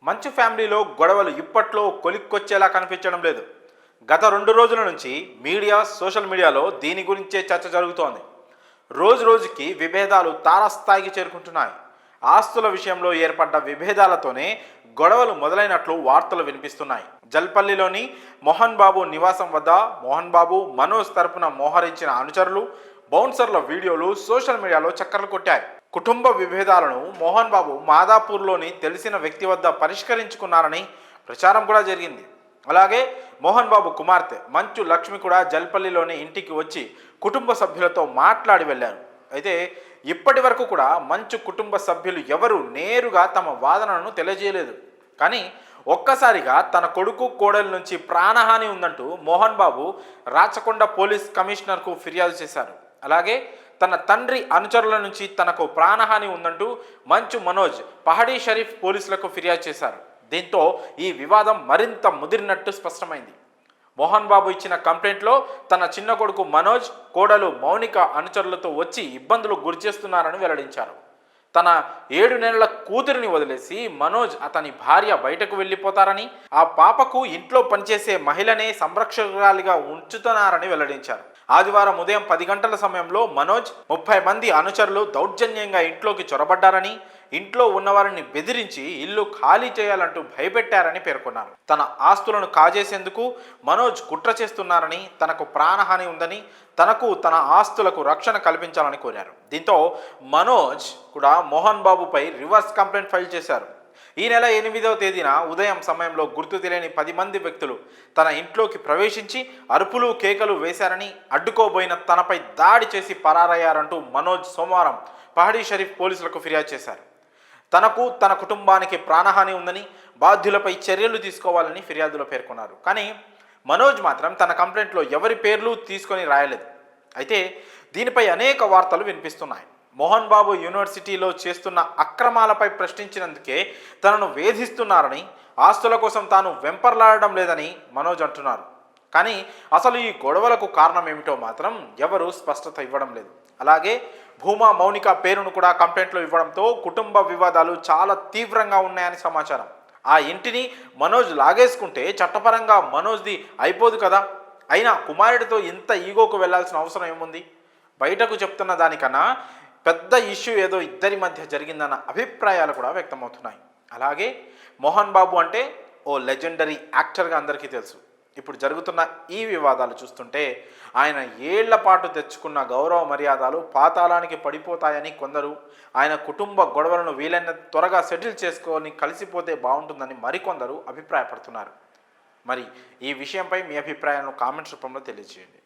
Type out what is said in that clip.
మంచు ఫ్యామిలీలో గొడవలు ఇప్పట్లో కొలిక్కొచ్చేలా కనిపించడం లేదు. గత 2 రోజుల నుంచి మీడియా, సోషల్ మీడియాలో దీని గురించే చర్చ జరుగుతోంది. రోజు రోజుకి విభేదాలు తారస్థాయికి చేరుకుంటున్నాయి. ఆస్తుల విషయంలో ఏర్పడ్డ విభేదాలతోనే గొడవలు మొదలైనట్లు వార్తలు వినిపిస్తున్నాయి. జల్పల్లిలోని మోహన్ బాబు నివాసం వద్ద మోహన్ బాబు, మనోజ్ తరపున మోహరించిన అనుచరులు, బౌన్సర్ల వీడియోలు సోషల్ మీడియాలో చక్కర్లు కొట్టాయి. కుటుంబ విభేదాలను మోహన్ బాబు మాదాపూర్లోని తెలిసిన వ్యక్తి వద్ద పరిష్కరించుకున్నారని ప్రచారం కూడా జరిగింది. అలాగే మోహన్ బాబు కుమార్తె మంచు లక్ష్మి కూడా జల్పల్లిలోని ఇంటికి వచ్చి కుటుంబ సభ్యులతో మాట్లాడి వెళ్ళారు. అయితే ఇప్పటి వరకు కూడా మంచు కుటుంబ సభ్యులు ఎవరు నేరుగా తమ వాదనను తెలియజేయలేదు. కానీ ఒక్కసారిగా తన కొడుకు, కోడల నుంచి ప్రాణహాని ఉందంటూ మోహన్ బాబు రాచకొండ పోలీస్ కమిషనర్కు ఫిర్యాదు చేశారు. అలాగే తన తండ్రి అనుచరుల నుంచి తనకు ప్రాణహాని ఉందంటూ మంచు మనోజ్ పహడీ షరీఫ్ పోలీసులకు ఫిర్యాదు చేశారు. దీంతో ఈ వివాదం మరింత ముదిరినట్టు స్పష్టమైంది. మోహన్ బాబు ఇచ్చిన కంప్లైంట్లో తన చిన్న కొడుకు మనోజ్, కోడలు మౌనిక అనుచరులతో వచ్చి ఇబ్బందులు గురిచేస్తున్నారని వెల్లడించారు. తన 7 నెలల కూతురిని వదిలేసి మనోజ్, అతని భార్య బయటకు వెళ్ళిపోతారని, ఆ పాపకు ఇంట్లో పనిచేసే మహిళనే సంరక్షకురాలిగా ఉంచుతున్నారని వెల్లడించారు. ఆదివారం ఉదయం 10 గంటల సమయంలో మనోజ్ 30 మంది అనుచరులు దౌర్జన్యంగా ఇంట్లోకి చొరబడ్డారని, ఇంట్లో ఉన్నవారిని బెదిరించి ఇల్లు ఖాళీ చేయాలంటూ భయపెట్టారని పేర్కొన్నారు. తన ఆస్తులను కాజేసేందుకు మనోజ్ కుట్ర చేస్తున్నారని, తనకు ప్రాణహాని ఉందని, తనకు తన ఆస్తులకు రక్షణ కల్పించాలని కోరారు. దీంతో మనోజ్ కూడా మోహన్ బాబుపై రివర్స్ కంప్లైంట్ ఫైల్ చేశారు. ఈ నెల 8వ తేదీన ఉదయం సమయంలో గుర్తు తెలియని 10 మంది వ్యక్తులు తన ఇంట్లోకి ప్రవేశించి అరుపులు, కేకలు వేశారని, అడ్డుకోబోయిన తనపై దాడి చేసి పరారయ్యారంటూ మనోజ్ సోమవారం పహడీ షరీఫ్ పోలీసులకు ఫిర్యాదు చేశారు. తనకు, తన కుటుంబానికి ప్రాణహాని ఉందని, బాధ్యులపై చర్యలు తీసుకోవాలని ఫిర్యాదులో పేర్కొన్నారు. కానీ మనోజ్ మాత్రం తన కంప్లైంట్లో ఎవరి పేర్లు తీసుకొని రాయలేదు. అయితే దీనిపై అనేక వార్తలు వినిపిస్తున్నాయి. మోహన్ బాబు యూనివర్సిటీలో చేస్తున్న అక్రమాలపై ప్రశ్నించినందుకే తనను వేధిస్తున్నారని, ఆస్తుల కోసం తాను వెంపర్లాడడం లేదని మనోజ్ అంటున్నారు. కానీ అసలు ఈ గొడవలకు కారణం ఏమిటో మాత్రం ఎవరూ స్పష్టత ఇవ్వడం లేదు. అలాగే భూమా, మౌనిక పేరును కూడా కంప్లైంట్లో ఇవ్వడంతో కుటుంబ వివాదాలు చాలా తీవ్రంగా ఉన్నాయని సమాచారం. ఆ ఇంటిని మనోజ్ లాగేసుకుంటే చట్టపరంగా మనోజ్ది అయిపోదు కదా. అయినా కుమారుడితో ఇంత ఈగోకు వెళ్లాల్సిన అవసరం ఏముంది? బయటకు చెప్తున్న దానికన్నా పెద్ద ఇష్యూ ఏదో ఇద్దరి మధ్య జరిగిందన్న అభిప్రాయాలు కూడా వ్యక్తమవుతున్నాయి. అలాగే మోహన్ బాబు అంటే ఓ లెజెండరీ యాక్టర్గా అందరికీ తెలుసు. ఇప్పుడు జరుగుతున్న ఈ వివాదాలు చూస్తుంటే ఆయన ఏళ్ల పాటు తెచ్చుకున్న గౌరవ మర్యాదలు పాతాళానికి పడిపోతాయని కొందరు, ఆయన కుటుంబ గొడవలను వీలైనంత త్వరగా సెటిల్ చేసుకొని కలిసిపోతే బాగుంటుందని మరికొందరు అభిప్రాయపడుతున్నారు. మరి ఈ విషయంపై మీ అభిప్రాయాలను కామెంట్స్ రూపంలో తెలియజేయండి.